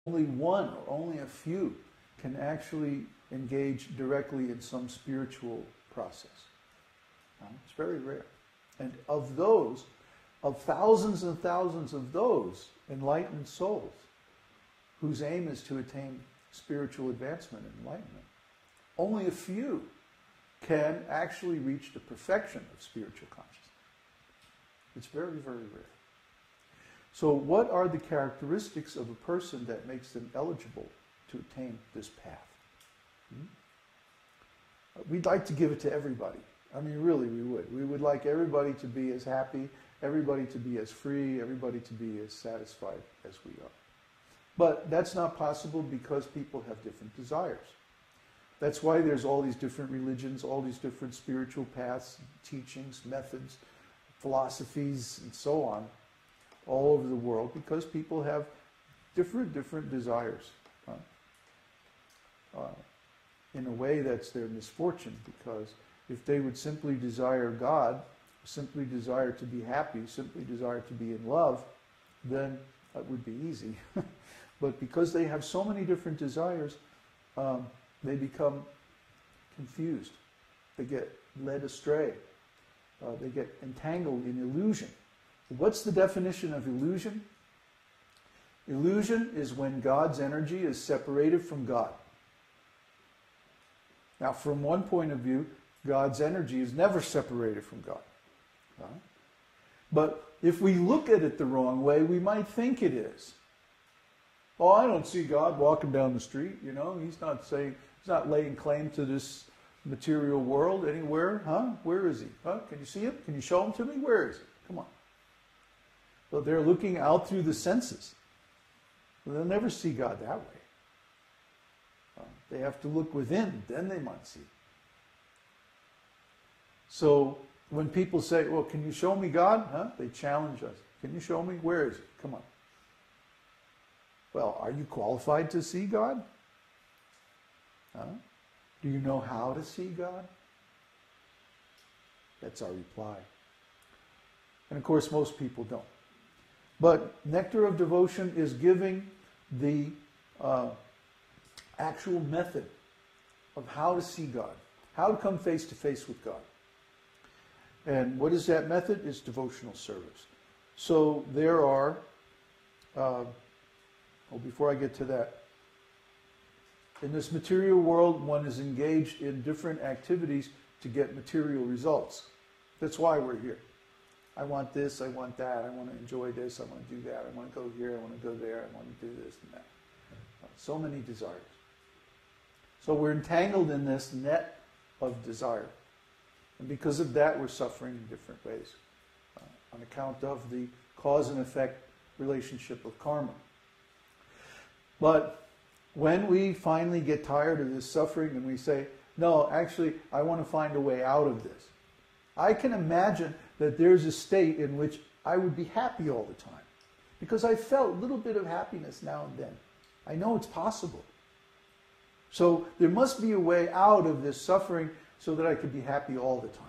Only one or only a few can actually engage directly in some spiritual process. It's very rare. And of those, of thousands and thousands of those enlightened souls whose aim is to attain spiritual advancement and enlightenment, only a few can actually reach the perfection of spiritual consciousness. It's very, very rare. So what are the characteristics of a person that makes them eligible to attain this path? We'd like to give it to everybody. I mean, really, we would. We would like everybody to be as happy, everybody to be as free, everybody to be as satisfied as we are. But that's not possible because people have different desires. That's why there's all these different religions, all these different spiritual paths, teachings, methods, philosophies, and so on, all over the world, because people have different desires. In a way, that's their misfortune, because if they would simply desire God, simply desire to be happy, simply desire to be in love, then that would be easy. But because they have so many different desires, they become confused. They get led astray. They get entangled in illusion. What's the definition of illusion? Illusion is when God's energy is separated from God. Now, from one point of view, God's energy is never separated from God. But if we look at it the wrong way, we might think it is. Oh, I don't see God walking down the street, you know. He's not laying claim to this material world anywhere. Where is he? Can you see him? Can you show him to me? Where is he? Come on. So they're looking out through the senses. They'll never see God that way. They have to look within, then they might see. So when people say, well, can you show me God? They challenge us. Can you show me? Where is he? Come on. Well, are you qualified to see God? Do you know how to see God? That's our reply. And of course, most people don't. But Nectar of Devotion is giving the actual method of how to see God, how to come face to face with God. And what is that method? It's devotional service. So there are, before I get to that, in this material world, one is engaged in different activities to get material results. That's why we're here. I want this, I want that, I want to enjoy this, I want to do that, I want to go here, I want to go there, I want to do this and that. So many desires. So we're entangled in this net of desire. And because of that, we're suffering in different ways on account of the cause and effect relationship of karma. But when we finally get tired of this suffering and we say, no, actually, I want to find a way out of this, I can imagine that there's a state in which I would be happy all the time because I felt a little bit of happiness now and then. I know it's possible. So there must be a way out of this suffering so that I could be happy all the time.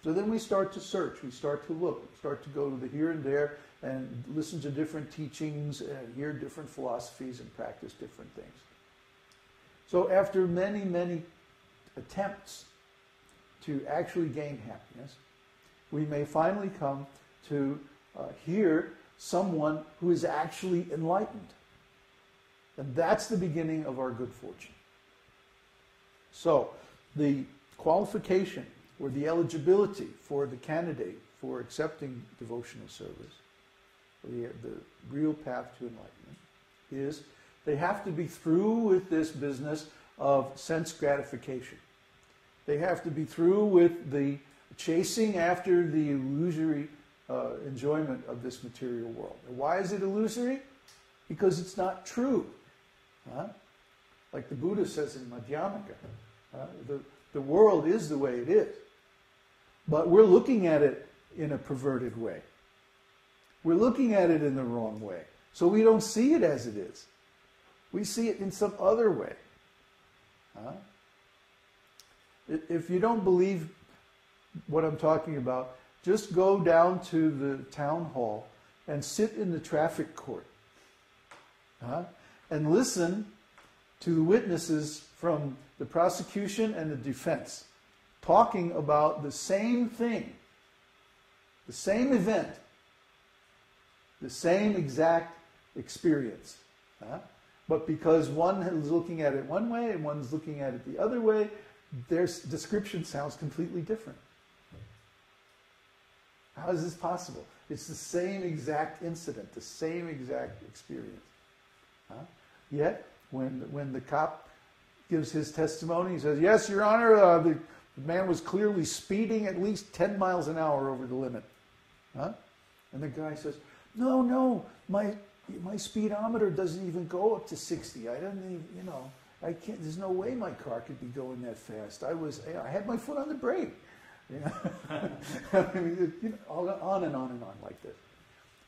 So then we start to search, we start to look, we start to go to the here and there and listen to different teachings and hear different philosophies and practice different things. So after many, many attempts to actually gain happiness, we may finally come to hear someone who is actually enlightened. And that's the beginning of our good fortune. So the qualification or the for the candidate for accepting devotional service, the real path to enlightenment, is they have to be through with this business of sense gratification. They have to be through with the chasing after the illusory enjoyment of this material world. And why is it illusory? Because it's not true. Like the Buddha says in Madhyamaka, the world is the way it is. But we're looking at it in a perverted way. We're looking at it in the wrong way. So we don't see it as it is. We see it in some other way. If you don't believe what I'm talking about, just go down to the town hall and sit in the traffic court and listen to the witnesses from the prosecution and the defense talking about the same thing, the same event, the same exact experience. But because one is looking at it one way and one's looking at it the other way, their description sounds completely different. How is this possible? It's the same exact incident, the same exact experience. Yet, when the cop gives his testimony, he says, "Yes, Your Honor, the man was clearly speeding at least 10 miles an hour over the limit." And the guy says, "No, my speedometer doesn't even go up to 60. I don't even, I can't. There's no way my car could be going that fast. I had my foot on the brake." I mean, on and on and on like this.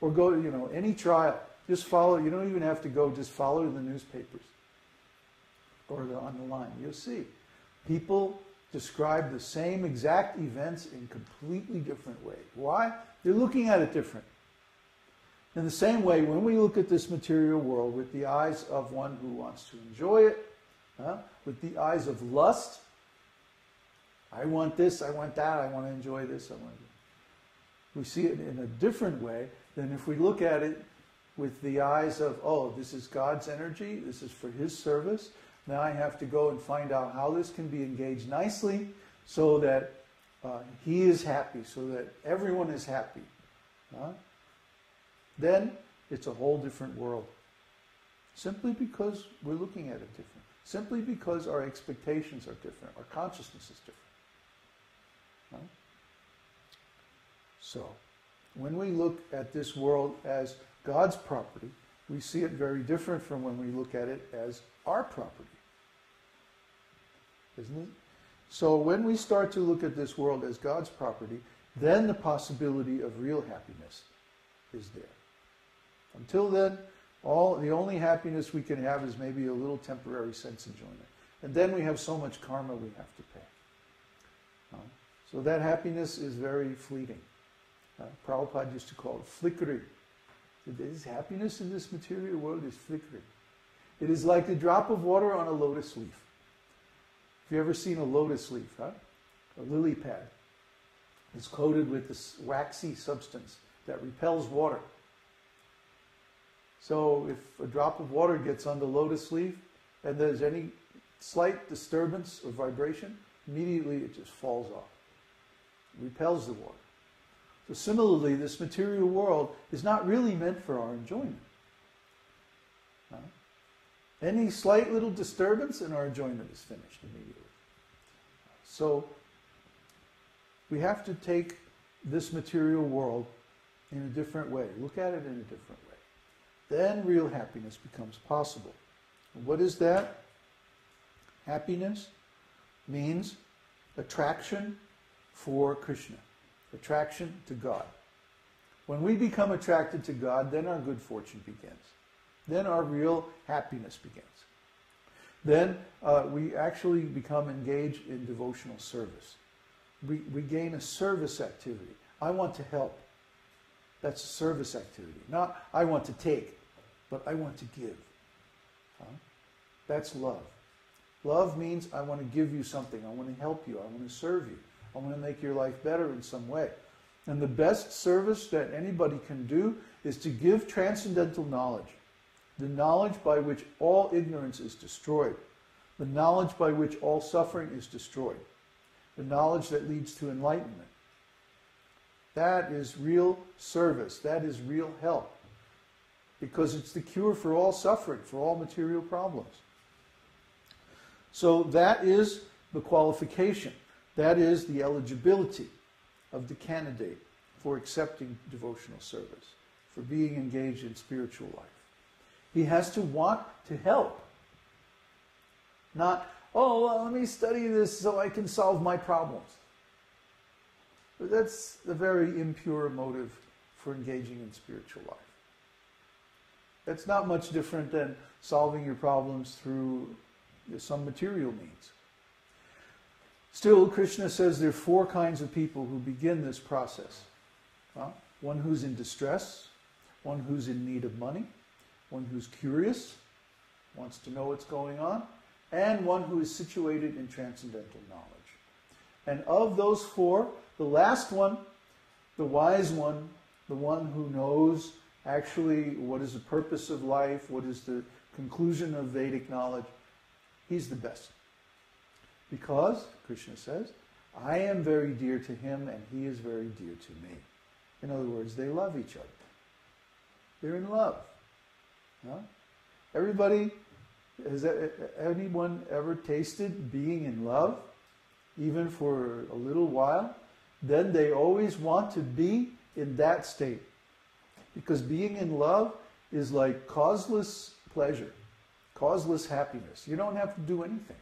Or go to, any trial. Just follow. You don't even have to go. Just follow the newspapers or on the line. You'll see. People describe the same exact events in completely different ways. Why? They're looking at it different. In the same way, when we look at this material world with the eyes of one who wants to enjoy it, with the eyes of lust, I want this, I want that, I want to enjoy this, I want to. We see it in a different way than if we look at it with the eyes of, oh, this is God's energy, this is for His service. Now I have to go and find out how this can be engaged nicely so that He is happy, so that everyone is happy. Then it's a whole different world. Simply because we're looking at it different. Simply because our expectations are different. Our consciousness is different. So, when we look at this world as God's property, we see it very different from when we look at it as our property. Isn't it? So when we start to look at this world as God's property, then the possibility of real happiness is there. Until then, the only happiness we can have is maybe a little temporary sense enjoyment. And then we have so much karma we have to pay. So that happiness is very fleeting. Prabhupada used to call it flickering. This happiness in this material world is flickering. It is like a drop of water on a lotus leaf. Have you ever seen a lotus leaf? A lily pad. It's coated with this waxy substance that repels water. So if a drop of water gets on the lotus leaf and there's any slight disturbance or vibration, immediately it just falls off. It repels the water. So similarly, this material world is not really meant for our enjoyment. Any slight little disturbance and our enjoyment is finished immediately. So we have to take this material world in a different way. Look at it in a different way. Then real happiness becomes possible. And what is that? Happiness means attraction for Krishna. Attraction to God. When we become attracted to God, then our good fortune begins. Then our real happiness begins. Then we actually become engaged in devotional service. We gain a service activity. I want to help. That's a service activity. Not I want to take, but I want to give. That's love. Love means I want to give you something. I want to help you. I want to serve you. I want to make your life better in some way. And the best service that anybody can do is to give transcendental knowledge. The knowledge by which all ignorance is destroyed. The knowledge by which all suffering is destroyed. The knowledge that leads to enlightenment. That is real service. That is real help. Because it's the cure for all suffering, for all material problems. So that is the qualification. That is the eligibility of the candidate for accepting devotional service, for being engaged in spiritual life. He has to want to help. Not, let me study this so I can solve my problems. But that's a very impure motive for engaging in spiritual life. That's not much different than solving your problems through some material means. Still, Krishna says there are 4 kinds of people who begin this process. One who's in distress, one who's in need of money, one who's curious, wants to know what's going on, and one who is situated in transcendental knowledge. And of those four, the last one, the wise one, the one who knows actually what is the purpose of life, what is the conclusion of Vedic knowledge, he's the best. Because, Krishna says, I am very dear to him and he is very dear to me. In other words, they love each other. They're in love. Huh? Everybody, has anyone ever tasted being in love, even for a little while? Then they always want to be in that state. Because being in love is like causeless pleasure, causeless happiness. You don't have to do anything.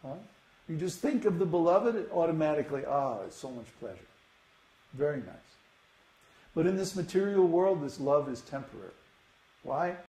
Huh? You just think of the beloved, and automatically, it's so much pleasure. Very nice. But in this material world, this love is temporary. Why?